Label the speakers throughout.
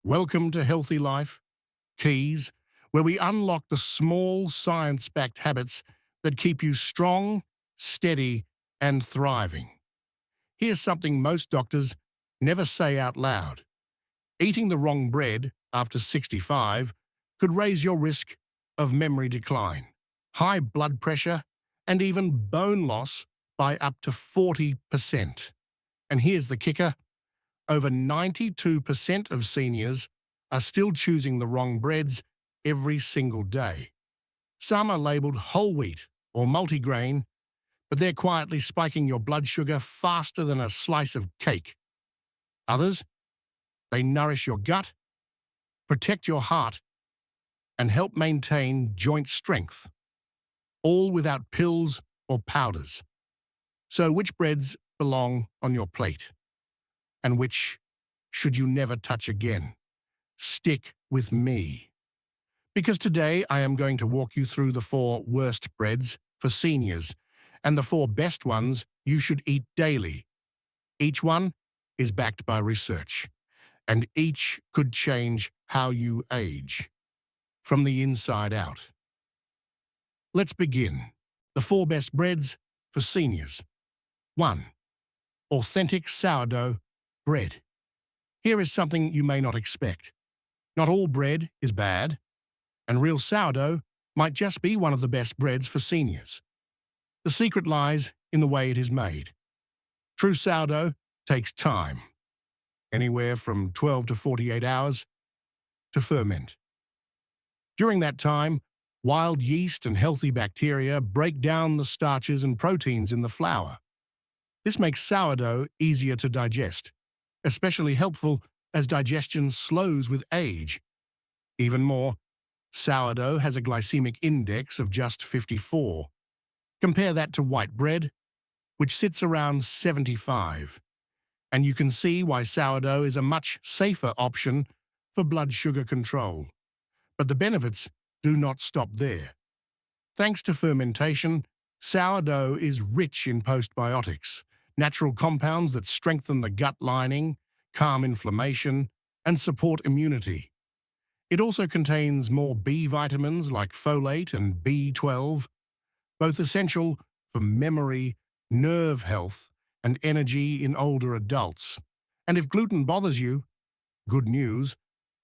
Speaker 1: Welcome to Healthy Life Keys, where we unlock the small science-backed habits that keep you strong, steady, and thriving. Here's something most doctors never say out loud. Eating the wrong bread after 65 could raise your risk of memory decline, high blood pressure, and even bone loss by up to 40%. And here's the kicker: over 92% of seniors are still choosing the wrong breads every single day. Some are labelled whole wheat or multigrain, but they're quietly spiking your blood sugar faster than a slice of cake. Others, they nourish your gut, protect your heart, and help maintain joint strength, all without pills or powders. So which breads belong on your plate, and which should you never touch again? Stick with me, because today I am going to walk you through the 4 worst breads for seniors and the 4 best ones you should eat daily. Each one is backed by research, and each could change how you age, from the inside out. Let's begin. The 4 best breads for seniors. 1. Authentic sourdough bread. Here is something you may not expect. Not all bread is bad, and real sourdough might just be one of the best breads for seniors. The secret lies in the way it is made. True sourdough takes time, anywhere from 12 to 48 hours, to ferment. During that time, wild yeast and healthy bacteria break down the starches and proteins in the flour. This makes sourdough easier to digest, especially helpful as digestion slows with age. Even more, sourdough has a glycemic index of just 54. Compare that to white bread, which sits around 75. And you can see why sourdough is a much safer option for blood sugar control. But the benefits do not stop there. Thanks to fermentation, sourdough is rich in postbiotics, natural compounds that strengthen the gut lining, calm inflammation, and support immunity. It also contains more B vitamins like folate and B12, both essential for memory, nerve health, and energy in older adults. And if gluten bothers you, good news,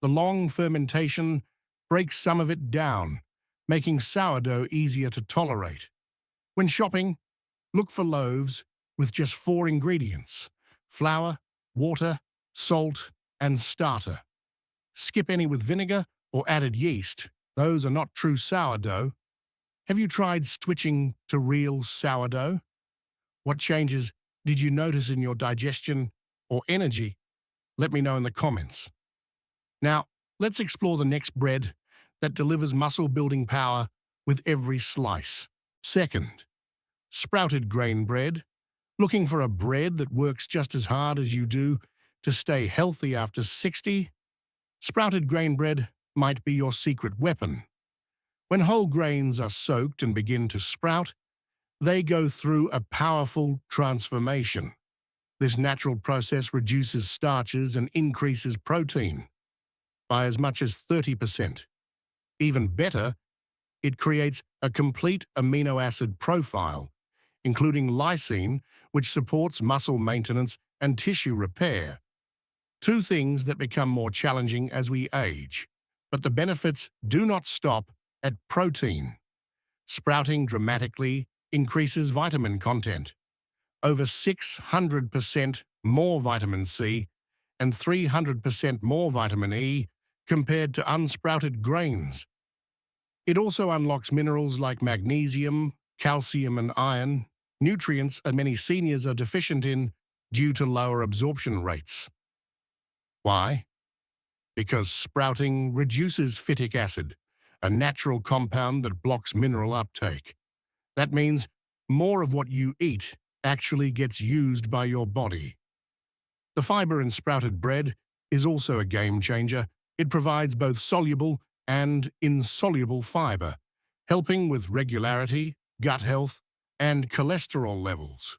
Speaker 1: the long fermentation breaks some of it down, making sourdough easier to tolerate. When shopping, look for loaves with just 4 ingredients: flour, water, salt, and starter. Skip any with vinegar or added yeast. Those are not true sourdough. Have you tried switching to real sourdough? What changes did you notice in your digestion or energy? Let me know in the comments. Now, let's explore the next bread that delivers muscle-building power with every slice. Second, sprouted grain bread. Looking for a bread that works just as hard as you do to stay healthy after 60? Sprouted grain bread might be your secret weapon. When whole grains are soaked and begin to sprout, they go through a powerful transformation. This natural process reduces starches and increases protein by as much as 30%. Even better, it creates a complete amino acid profile, including lysine, which supports muscle maintenance and tissue repair. 2 things that become more challenging as we age, but the benefits do not stop at protein. Sprouting dramatically increases vitamin content, over 600% more vitamin C and 300% more vitamin E compared to unsprouted grains. It also unlocks minerals like magnesium, calcium, and iron, nutrients that many seniors are deficient in due to lower absorption rates. Why? Because sprouting reduces phytic acid, a natural compound that blocks mineral uptake. That means more of what you eat actually gets used by your body. The fiber in sprouted bread is also a game changer. It provides both soluble and insoluble fiber, helping with regularity, gut health, and cholesterol levels,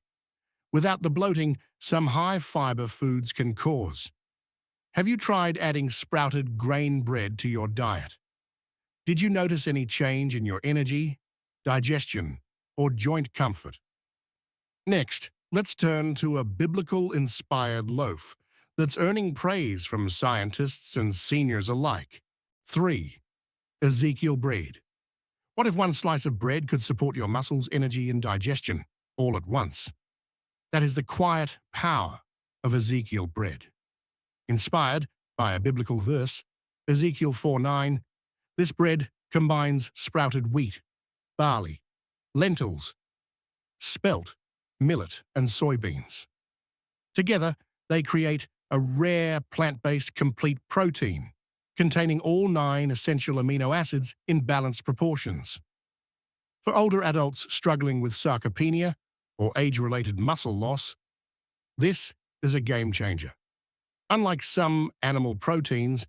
Speaker 1: without the bloating some high-fiber foods can cause. Have you tried adding sprouted grain bread to your diet? Did you notice any change in your energy, digestion, or joint comfort? Next, let's turn to a biblical-inspired loaf that's earning praise from scientists and seniors alike. 3. Ezekiel bread. What if one slice of bread could support your muscles, energy, and digestion all at once? That is the quiet power of Ezekiel bread. Inspired by a biblical verse, Ezekiel 4:9, this bread combines sprouted wheat, barley, lentils, spelt, millet, and soybeans. Together, they create a rare plant-based complete protein containing all 9 essential amino acids in balanced proportions. For older adults struggling with sarcopenia or age-related muscle loss, this is a game changer. Unlike some animal proteins,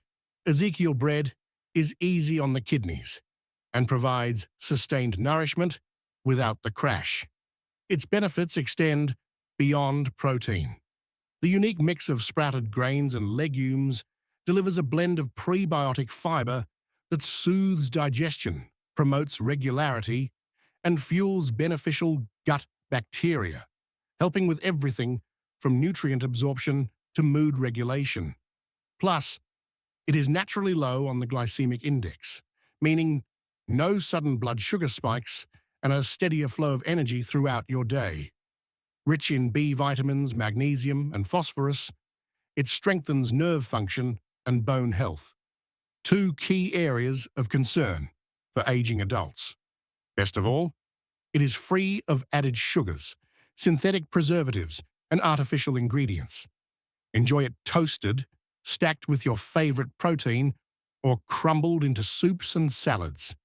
Speaker 1: Ezekiel bread is easy on the kidneys and provides sustained nourishment without the crash. Its benefits extend beyond protein. The unique mix of sprouted grains and legumes delivers a blend of prebiotic fiber that soothes digestion, promotes regularity, and fuels beneficial gut bacteria, helping with everything from nutrient absorption to mood regulation. Plus, it is naturally low on the glycemic index, meaning no sudden blood sugar spikes and a steadier flow of energy throughout your day. Rich in B vitamins, magnesium, and phosphorus, it strengthens nerve function and bone health, 2 key areas of concern for aging adults. Best of all, it is free of added sugars, synthetic preservatives, and artificial ingredients. Enjoy it toasted, stacked with your favorite protein, or crumbled into soups and salads.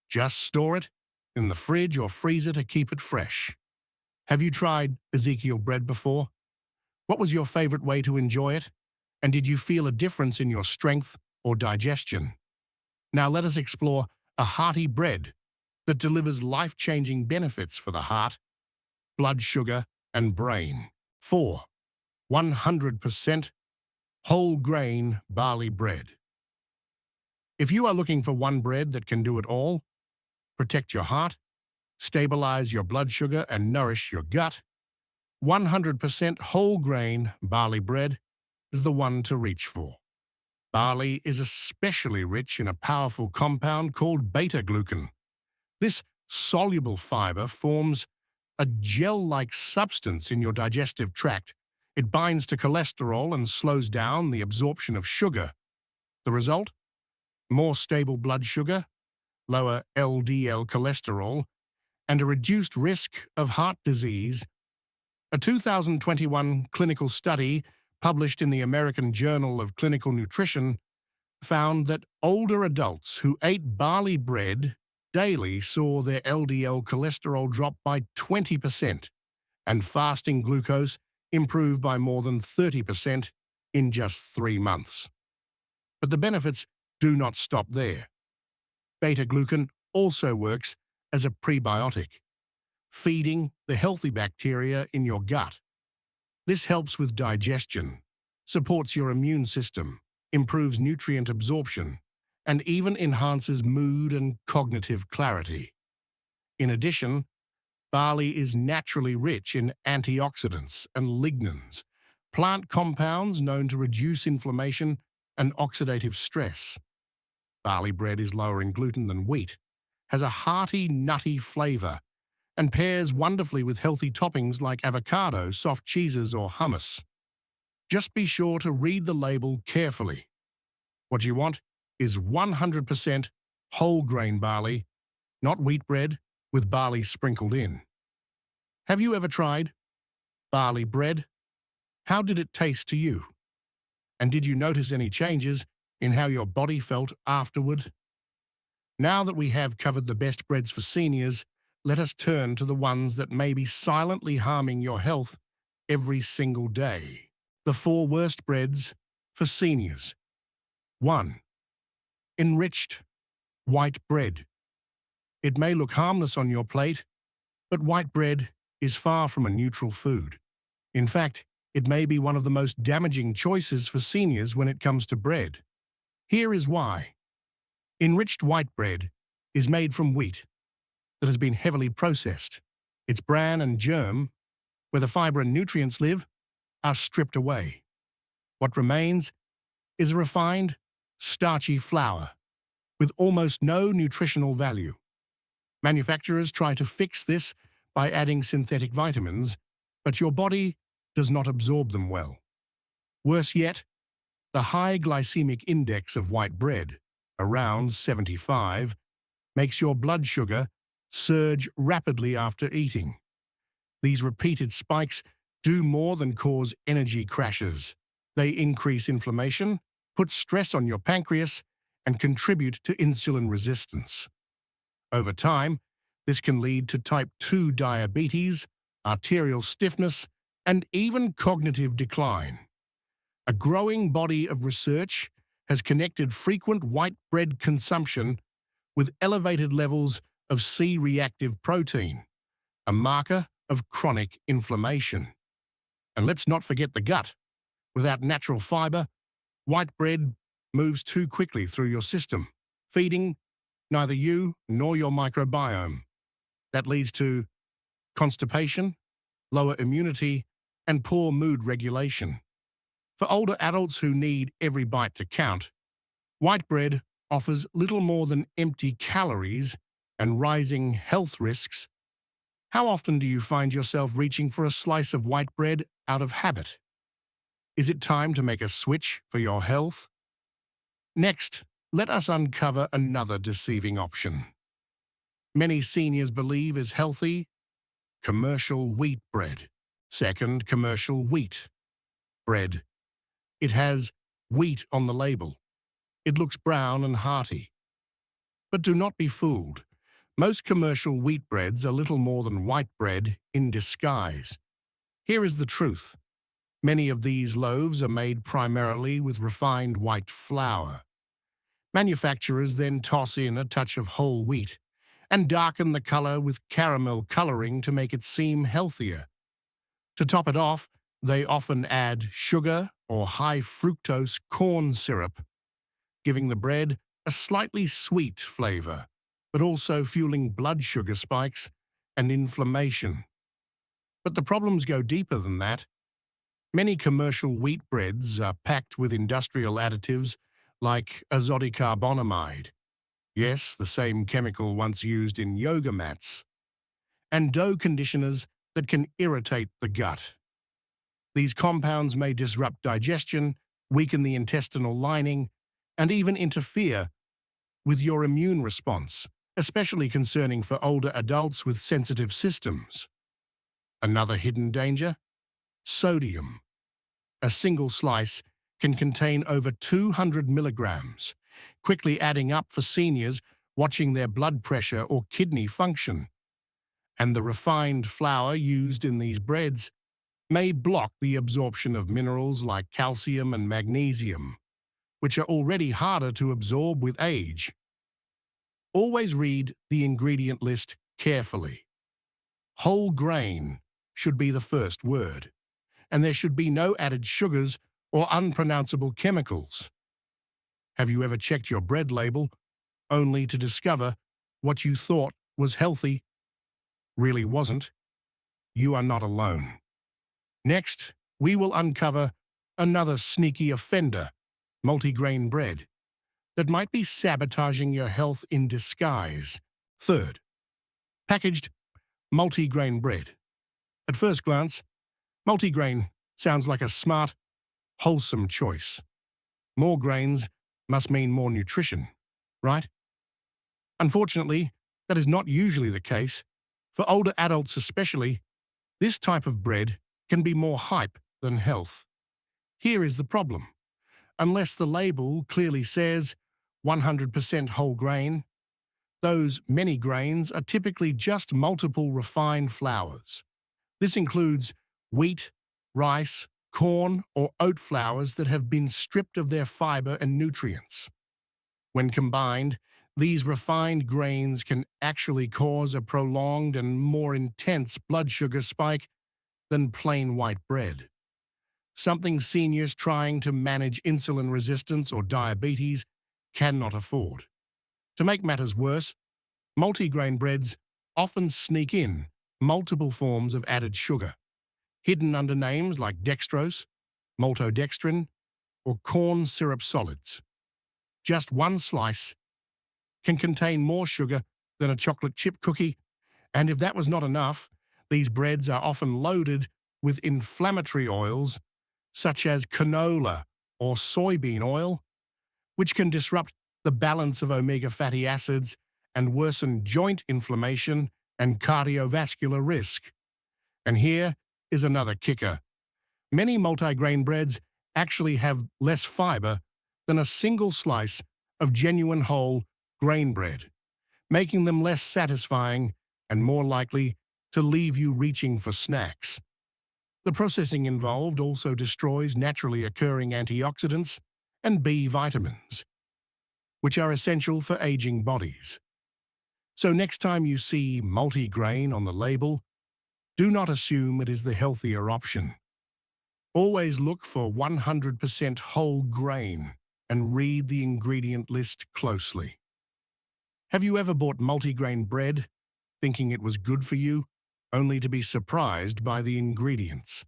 Speaker 1: Just store it in the fridge or freezer to keep it fresh. Have you tried Ezekiel bread before? What was your favorite way to enjoy it? And did you feel a difference in your strength or digestion? Now let us explore a hearty bread that delivers life-changing benefits for the heart, blood sugar, and brain. 4. 100% whole grain barley bread. If you are looking for one bread that can do it all, protect your heart, stabilize your blood sugar, and nourish your gut, 100% whole grain barley bread is the one to reach for. Barley is especially rich in a powerful compound called beta-glucan. This soluble fiber forms a gel-like substance in your digestive tract. It binds to cholesterol and slows down the absorption of sugar. The result? More stable blood sugar, lower LDL cholesterol, and a reduced risk of heart disease. A 2021 clinical study published in the American Journal of Clinical Nutrition found that older adults who ate barley bread daily saw their LDL cholesterol drop by 20% and fasting glucose improve by more than 30% in just 3 months. But the benefits do not stop there. Beta-glucan also works as a prebiotic, feeding the healthy bacteria in your gut. This helps with digestion, supports your immune system, improves nutrient absorption, and even enhances mood and cognitive clarity. In addition, barley is naturally rich in antioxidants and lignans, plant compounds known to reduce inflammation and oxidative stress. Barley bread is lower in gluten than wheat, has a hearty, nutty flavor, and pairs wonderfully with healthy toppings like avocado, soft cheeses, or hummus. Just be sure to read the label carefully. What you want is 100% whole grain barley, not wheat bread with barley sprinkled in. Have you ever tried barley bread? How did it taste to you? And did you notice any changes in how your body felt afterward? Now that we have covered the best breads for seniors, let us turn to the ones that may be silently harming your health every single day. The 4 worst breads for seniors. 1. Enriched white bread. It may look harmless on your plate, but white bread is far from a neutral food. In fact, It may be one of the most damaging choices for seniors when it comes to bread. Here is why. Enriched white bread is made from wheat that has been heavily processed. Its bran and germ, where the fiber and nutrients live, are stripped away. What remains is a refined, starchy flour with almost no nutritional value. Manufacturers try to fix this by adding synthetic vitamins, but your body does not absorb them well. Worse yet, the high glycemic index of white bread, around 75, makes your blood sugar surge rapidly after eating. These repeated spikes do more than cause energy crashes. They increase inflammation, put stress on your pancreas, and contribute to insulin resistance. Over time, this can lead to type 2 diabetes, arterial stiffness, and even cognitive decline. A growing body of research has connected frequent white bread consumption with elevated levels of C-reactive protein, a marker of chronic inflammation. And let's not forget the gut. Without natural fiber, white bread moves too quickly through your system, feeding neither you nor your microbiome. That leads to constipation, lower immunity, and poor mood regulation. For older adults who need every bite to count, white bread offers little more than empty calories and rising health risks. How often do you find yourself reaching for a slice of white bread out of habit? Is it time to make a switch for your health? Next, let us uncover another deceiving option. Many seniors believe is healthy: commercial wheat bread. Second, commercial wheat bread. It has wheat on the label. It looks brown and hearty. But do not be fooled. Most commercial wheat breads are little more than white bread in disguise. Here is the truth. Many of these loaves are made primarily with refined white flour. Manufacturers then toss in a touch of whole wheat and darken the color with caramel coloring to make it seem healthier. To top it off, they often add sugar or high fructose corn syrup, giving the bread a slightly sweet flavor, but also fueling blood sugar spikes and inflammation. But the problems go deeper than that. Many commercial wheat breads are packed with industrial additives like azotocarbonamide, yes, the same chemical once used in yoga mats, and dough conditioners that can irritate the gut. These compounds may disrupt digestion, weaken the intestinal lining, and even interfere with your immune response, especially concerning for older adults with sensitive systems. Another hidden danger: sodium. A single slice can contain over 200 milligrams, quickly adding up for seniors watching their blood pressure or kidney function. And the refined flour used in these breads may block the absorption of minerals like calcium and magnesium, which are already harder to absorb with age. Always read the ingredient list carefully. Whole grain should be the first word, and there should be no added sugars or unpronounceable chemicals. Have you ever checked your bread label only to discover what you thought was healthy really wasn't? You are not alone. Next, we will uncover another sneaky offender: multigrain bread, that might be sabotaging your health in disguise. Third, packaged multigrain bread. At first glance, multigrain sounds like a smart, wholesome choice. More grains must mean more nutrition, right? Unfortunately, that is not usually the case. For older adults especially, this type of bread can be more hype than health. Here is the problem. Unless the label clearly says 100% whole grain, those many grains are typically just multiple refined flours. This includes wheat, rice, corn, or oat flours that have been stripped of their fiber and nutrients. When combined, these refined grains can actually cause a prolonged and more intense blood sugar spike than plain white bread. something seniors trying to manage insulin resistance or diabetes cannot afford. To make matters worse, multigrain breads often sneak in multiple forms of added sugar, hidden under names like dextrose, maltodextrin, or corn syrup solids. Just one slice can contain more sugar than a chocolate chip cookie, and if that was not enough, these breads are often loaded with inflammatory oils such as canola or soybean oil, which can disrupt the balance of omega fatty acids and worsen joint inflammation and cardiovascular risk. And here is another kicker. Many multigrain breads actually have less fiber than a single slice of genuine whole grain bread, making them less satisfying and more likely to leave you reaching for snacks. The processing involved also destroys naturally occurring antioxidants and B vitamins, which are essential for aging bodies. So next time you see multigrain on the label, do not assume it is the healthier option. Always look for 100% whole grain and read the ingredient list closely. Have you ever bought multigrain bread thinking it was good for you, only to be surprised by the ingredients?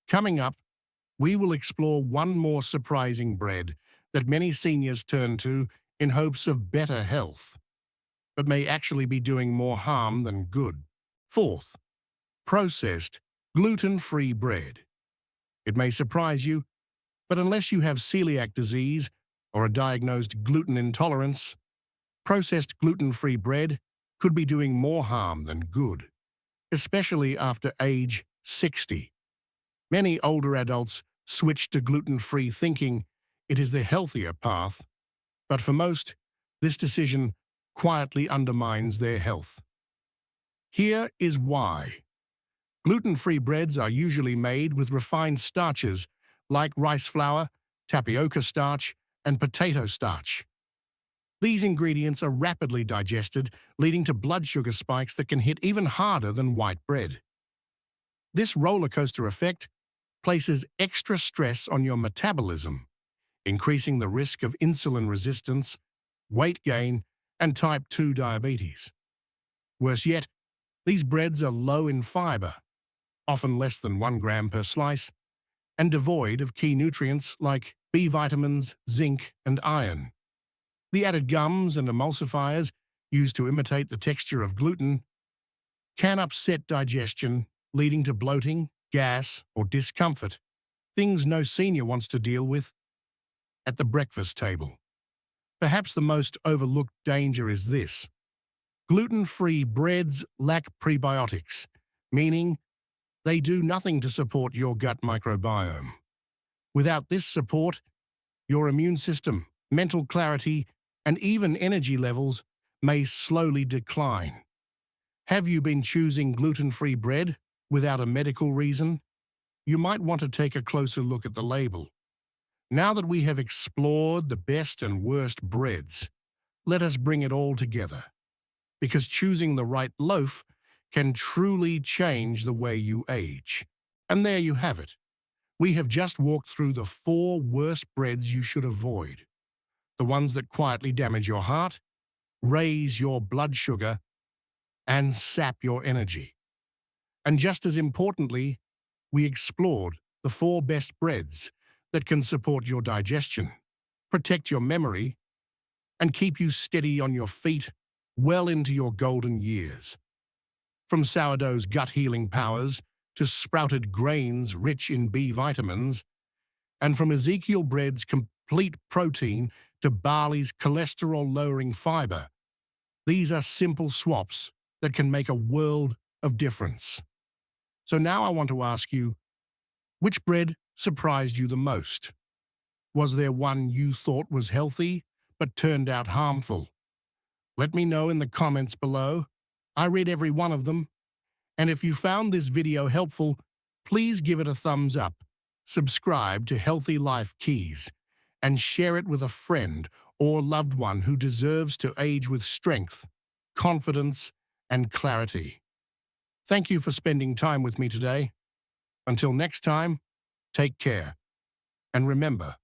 Speaker 1: Coming up, we will explore one more surprising bread that many seniors turn to in hopes of better health, but may actually be doing more harm than good. Fourth, processed, gluten-free bread. It may surprise you, but unless you have celiac disease or a diagnosed gluten intolerance, processed gluten-free bread could be doing more harm than good, especially after age 60. Many older adults switch to gluten-free thinking it is the healthier path, but for most, this decision quietly undermines their health. Here is why. Gluten-free breads are usually made with refined starches like rice flour, tapioca starch, and potato starch. These ingredients are rapidly digested, leading to blood sugar spikes that can hit even harder than white bread. This roller coaster effect places extra stress on your metabolism, increasing the risk of insulin resistance, weight gain, and type 2 diabetes. Worse yet, these breads are low in fiber, often less than 1 gram per slice, and devoid of key nutrients like B vitamins, zinc, and iron. The added gums and emulsifiers used to imitate the texture of gluten can upset digestion, leading to bloating, gas, or discomfort, things no senior wants to deal with at the breakfast table. Perhaps the most overlooked danger is this. Gluten-free breads lack prebiotics, meaning they do nothing to support your gut microbiome. Without this support, your immune system, mental clarity, and even energy levels may slowly decline. Have you been choosing gluten-free bread without a medical reason? You might want to take a closer look at the label. Now that we have explored the best and worst breads, let us bring it all together, because choosing the right loaf can truly change the way you age. And there you have it. We have just walked through the 4 worst breads you should avoid. The ones that quietly damage your heart, raise your blood sugar, and sap your energy. And just as importantly, we explored the 4 best breads that can support your digestion, protect your memory, and keep you steady on your feet well into your golden years. From sourdough's gut-healing powers to sprouted grains rich in B vitamins, and from Ezekiel bread's complete protein to barley's cholesterol-lowering fiber, these are simple swaps that can make a world of difference. So now I want to ask you, which bread surprised you the most? Was there one you thought was healthy but turned out harmful? Let me know in the comments below. I read every one of them. And if you found this video helpful, please give it a thumbs up, subscribe to Healthy Life Keys, and share it with a friend or loved one who deserves to age with strength, confidence, and clarity. Thank you for spending time with me today. Until next time, Take care, and remember,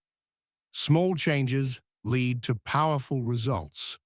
Speaker 1: small changes lead to powerful results.